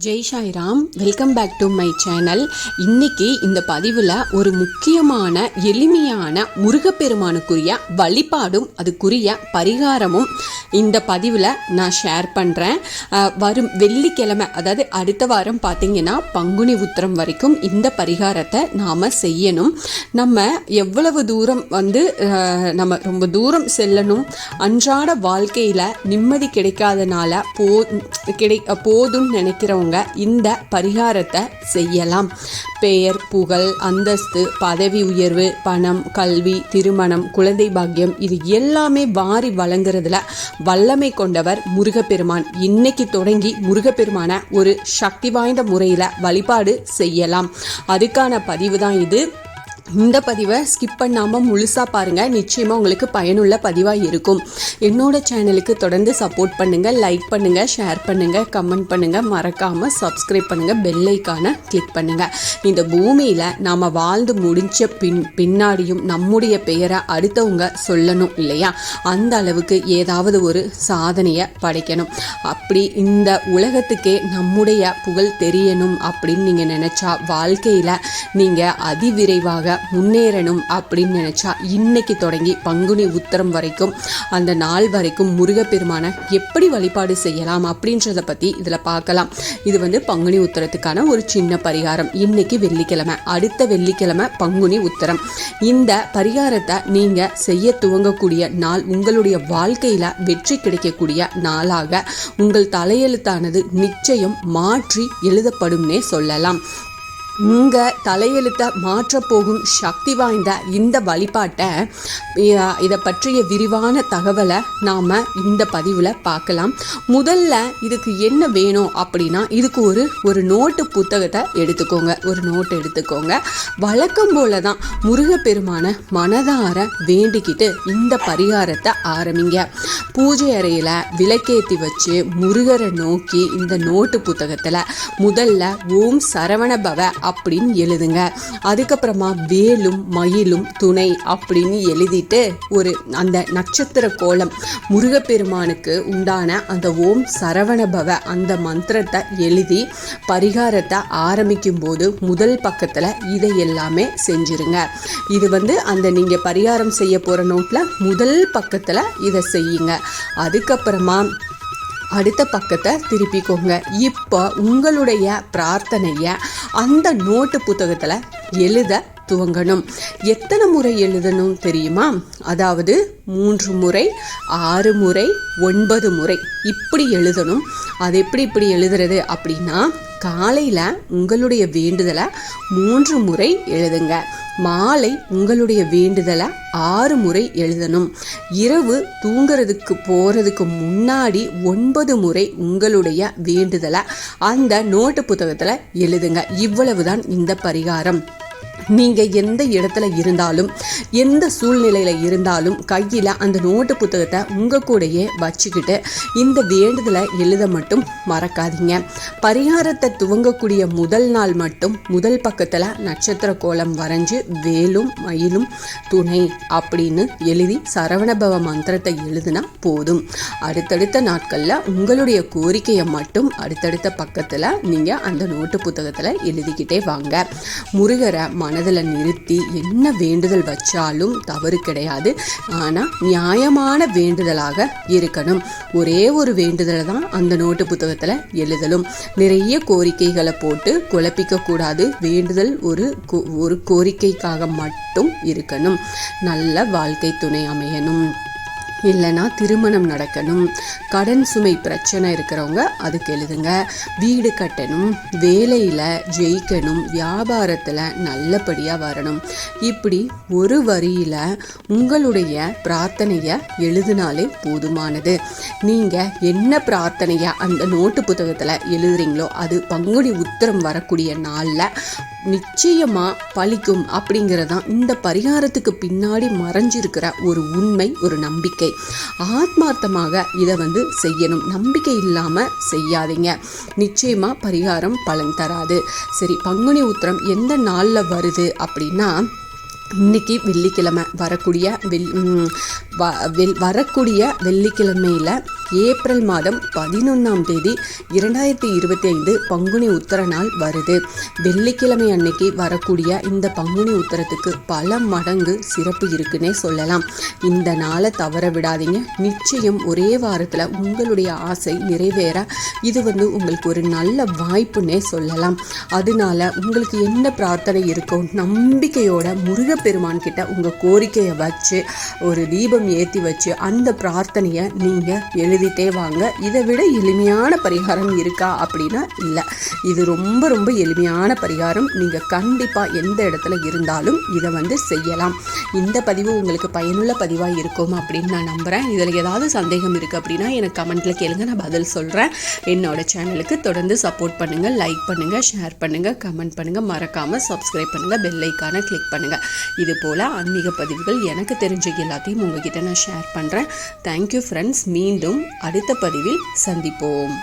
Jai Sairam, welcome back to my channel. இன்னைக்கு இந்த பதிவில் ஒரு முக்கியமான எளிமையான முருகப்பெருமானுக்குரிய வழிபாடும் அதுக்குரிய பரிகாரமும் இந்த பதிவில் நான் ஷேர் பண்ணுறேன். வரும் வெள்ளிக்கிழமை, அதாவது அடுத்த வாரம் பார்த்திங்கன்னா பங்குனி உத்திரம் வரைக்கும் இந்த பரிகாரத்தை நாம் செய்யணும். நம்ம எவ்வளவு தூரம் நம்ம ரொம்ப தூரம் செல்லணும், அன்றாட வாழ்க்கையில் நிம்மதி கிடைக்காதனால போதும்னு நினைக்கிறவங்க இந்த பரிகாரத்தை செய்யலாம். பெயர், புகழ், அந்தஸ்து, பதவி உயர்வு, பணம், கல்வி, திருமணம், குழந்தை பாக்கியம் இது எல்லாமே வாரி வழங்குறதுல வல்லமை கொண்டவர் முருகப்பெருமான். இன்னைக்கு தொடங்கி முருகப்பெருமான ஒரு சக்தி வாய்ந்த முறையில் வழிபாடு செய்யலாம். அதுக்கான பதிவு தான் இது. இந்த பதிவை ஸ்கிப் பண்ணாமல் முழுசாக பாருங்கள். நிச்சயமாக உங்களுக்கு பயனுள்ள பதிவாக இருக்கும். என்னோட சேனலுக்கு தொடர்ந்து சப்போர்ட் பண்ணுங்கள், லைக் பண்ணுங்கள், ஷேர் பண்ணுங்கள், கமெண்ட் பண்ணுங்கள், மறக்காமல் சப்ஸ்கிரைப் பண்ணுங்கள், பெல் ஐக்கானை கிளிக் பண்ணுங்கள். இந்த பூமியில் நாம் வாழ்ந்து முடிஞ்ச பின்னாடியும் நம்முடைய பெயரை அடுத்தவங்க சொல்லணும் இல்லையா? அந்த அளவுக்கு ஏதாவது ஒரு சாதனையை படைக்கணும். அப்படி இந்த உலகத்துக்கே நம்முடைய புகழ் தெரியணும் அப்படின்னு நீங்கள் நினச்சா, வாழ்க்கையில் நீங்கள் அதிவிரைவாக முன்னேறணும் அப்படின்னு நினைச்சா, இன்னைக்கு தொடங்கி பங்குனி உத்திரம் வரைக்கும் அந்த நாள் வரைக்கும் முருகப்பெருமான எப்படி வழிபாடு செய்யலாம் அப்படின்றத பத்தி இதுல பார்க்கலாம். இது பங்குனி உத்திரத்துக்கான ஒரு சின்ன பரிகாரம். இன்னைக்கு வெள்ளிக்கிழமை, அடுத்த வெள்ளிக்கிழமை பங்குனி உத்திரம். இந்த பரிகாரத்தை நீங்க செய்ய துவங்கக்கூடிய நாள் உங்களுடைய வாழ்க்கையில வெற்றி கிடைக்கக்கூடிய நாளாக உங்கள் தலையெழுத்தானது நிச்சயம் மாற்றி எழுதப்படும்னே சொல்லலாம். உங்கள் தலையெழுத்தை மாற்றப்போகும் சக்தி வாய்ந்த இந்த வழிபாட்டை, இதை பற்றிய விரிவான தகவலை நாம் இந்த பதிவில் பார்க்கலாம். முதல்ல இதுக்கு என்ன வேணும் அப்படின்னா, இதுக்கு ஒரு நோட்டு புத்தகத்தை எடுத்துக்கோங்க. ஒரு நோட்டு எடுத்துக்கோங்க. வழக்கம் போல தான் முருகப்பெருமான மனதார வேண்டிக்கிட்டு இந்த பரிகாரத்தை ஆரம்பிங்க. பூஜை அறையில் விளக்கேற்றி வச்சு முருகரை நோக்கி இந்த நோட்டு புத்தகத்தில் முதல்ல ஓம் சரவணபவ அப்படின்னு எழுதுங்க. அதுக்கப்புறமா வேலும் மயிலும் துணை அப்படின்னு எழுதிட்டு அந்த நட்சத்திர கோலம், முருகப்பெருமானுக்கு உண்டான அந்த ஓம் சரவணபவ அந்த மந்திரத்தை எழுதி பரிகாரத்தை ஆரம்பிக்கும் போது முதல் பக்கத்தில் இதை எல்லாமே செஞ்சிருங்க. இது அந்த நீங்கள் பரிகாரம் செய்ய போகிற நோட்டில் முதல் பக்கத்தில் இதை செய்யுங்க. அதுக்கப்புறமா அடுத்த பக்கத்தை திருப்பிக்கோங்க. இப்போ உங்களுடைய பிரார்த்தனையை அந்த நோட்டு புத்தகத்தில் எழுத துவங்கணும். எத்தனை முறை எழுதணும் தெரியுமா? அதாவது 3 முறை, 6 முறை, 9 முறை இப்படி எழுதணும். அது இப்படி எழுதுறது அப்படின்னா, காலையில் உங்களுடைய வேண்டுதலை 3 முறை எழுதுங்க. மாலை உங்களுடைய வேண்டுதலை 6 முறை எழுதணும். இரவு தூங்குறதுக்கு போகிறதுக்கு முன்னாடி 9 முறை உங்களுடைய வேண்டுதலை அந்த நோட்டு புத்தகத்தில் எழுதுங்க. இவ்வளவுதான் இந்த பரிகாரம். நீங்கள் எந்த இடத்துல இருந்தாலும், எந்த சூழ்நிலையில் இருந்தாலும் கையில் அந்த நோட்டு புத்தகத்தை உங்கள் கூடையே வச்சுக்கிட்டு இந்த வேண்டுதலை எழுத மட்டும் மறக்காதீங்க. பரிகாரத்தை துவங்கக்கூடிய முதல் நாள் மட்டும் முதல் பக்கத்தில் நட்சத்திர கோலம் வரைஞ்சி வேலும் மயிலும் துணை அப்படின்னு எழுதி சரவணபவ மந்திரத்தை எழுதுனா போதும். அடுத்தடுத்த நாட்களில் உங்களுடைய கோரிக்கையை மட்டும் அடுத்தடுத்த பக்கத்தில் நீங்கள் அந்த நோட்டு புத்தகத்தில் எழுதிக்கிட்டே வாங்க. முருகரை மனதில் நிறுத்தி என்ன வேண்டுதல் வச்சாலும் தவறு கிடையாது. ஆனால் நியாயமான வேண்டுதலாக இருக்கணும். ஒரே ஒரு வேண்டுதலை தான் அந்த நோட்டு புத்தகத்தில் எழுதலும். நிறைய கோரிக்கைகளை போட்டு குழப்பிக்க கூடாது. வேண்டுதல் ஒரு கோரிக்கைக்காக மட்டும் இருக்கணும். நல்ல வாழ்க்கை துணை அமையணும், இல்லைனா திருமணம் நடக்கணும், கடன் சுமை பிரச்சனை இருக்கிறவங்க அதுக்கு எழுதுங்க. வீடு கட்டணும், வேலையில் ஜெயிக்கணும், வியாபாரத்தில் நல்லபடியாக வரணும். இப்படி ஒரு வரியில் உங்களுடைய பிரார்த்தனையை எழுதினாலே போதுமானது. நீங்கள் என்ன பிரார்த்தனையை அந்த நோட்டு புத்தகத்தில் எழுதுறீங்களோ அது பங்குனி உத்திரம் வரக்கூடிய நாளில் நிச்சயமாக பலிக்கும் அப்படிங்கிறதான் இந்த பரிகாரத்துக்கு பின்னாடி மறைஞ்சிருக்கிற ஒரு உண்மை, ஒரு நம்பிக்கை. ஆத்மார்த்தமாக இதை செய்யணும். நம்பிக்கை இல்லாமல் செய்யாதீங்க. நிச்சயமாக பரிகாரம் பலன் தராது. சரி, பங்குனி உத்திரம் எந்த நாளில் வருது அப்படின்னா, இன்னைக்கு வெள்ளிக்கிழமை வரக்கூடிய வரக்கூடிய வெள்ளிக்கிழமையில் ஏப்ரல் மாதம் 11ஆம் தேதி 2025 பங்குனி உத்தர நாள் வருது. வெள்ளிக்கிழமை அன்னைக்கு வரக்கூடிய இந்த பங்குனி உத்தரத்துக்கு பல மடங்கு சிறப்பு இருக்குன்னே சொல்லலாம். இந்த நாளை தவற விடாதீங்க. நிச்சயம் ஒரே வாரத்தில் உங்களுடைய ஆசை நிறைவேற இது உங்களுக்கு ஒரு நல்ல வாய்ப்புன்னே சொல்லலாம். அதனால உங்களுக்கு என்ன பிரார்த்தனை இருக்கோ நம்பிக்கையோட முருகப்பெருமான் கிட்ட உங்கள் கோரிக்கையை வச்சு ஒரு தீபம் ஏற்றி வச்சு அந்த பிரார்த்தனையை நீங்கள் எழுதிட்டே வாங்க. இதை விட எளிமையான பரிகாரம் இருக்கா அப்படின்னா இல்லை. இது ரொம்ப ரொம்ப எளிமையான பரிகாரம். நீங்கள் கண்டிப்பாக எந்த இடத்துல இருந்தாலும் இதை செய்யலாம். இந்த பதிவு உங்களுக்கு பயனுள்ள பதிவாக இருக்கும் அப்படின்னு நான் நம்புகிறேன். இதில் ஏதாவது சந்தேகம் இருக்குது அப்படின்னா எனக்கு கமெண்ட்டில் கேளுங்க, நான் பதில் சொல்கிறேன். என்னோட சேனலுக்கு தொடர்ந்து சப்போர்ட் பண்ணுங்கள், லைக் பண்ணுங்கள், ஷேர் பண்ணுங்கள், கமெண்ட் பண்ணுங்கள், மறக்காமல் சப்ஸ்கிரைப் பண்ணுங்கள், பெல் ஐக்கானை கிளிக் பண்ணுங்கள். இது போல் ஆன்மீக பதிவுகள் எனக்கு தெரிஞ்ச எல்லாத்தையும் உங்ககிட்ட நான் ஷேர் பண்ணுறேன். Thank you friends. மீண்டும் அடுத்த பதிவில் சந்திப்போம்.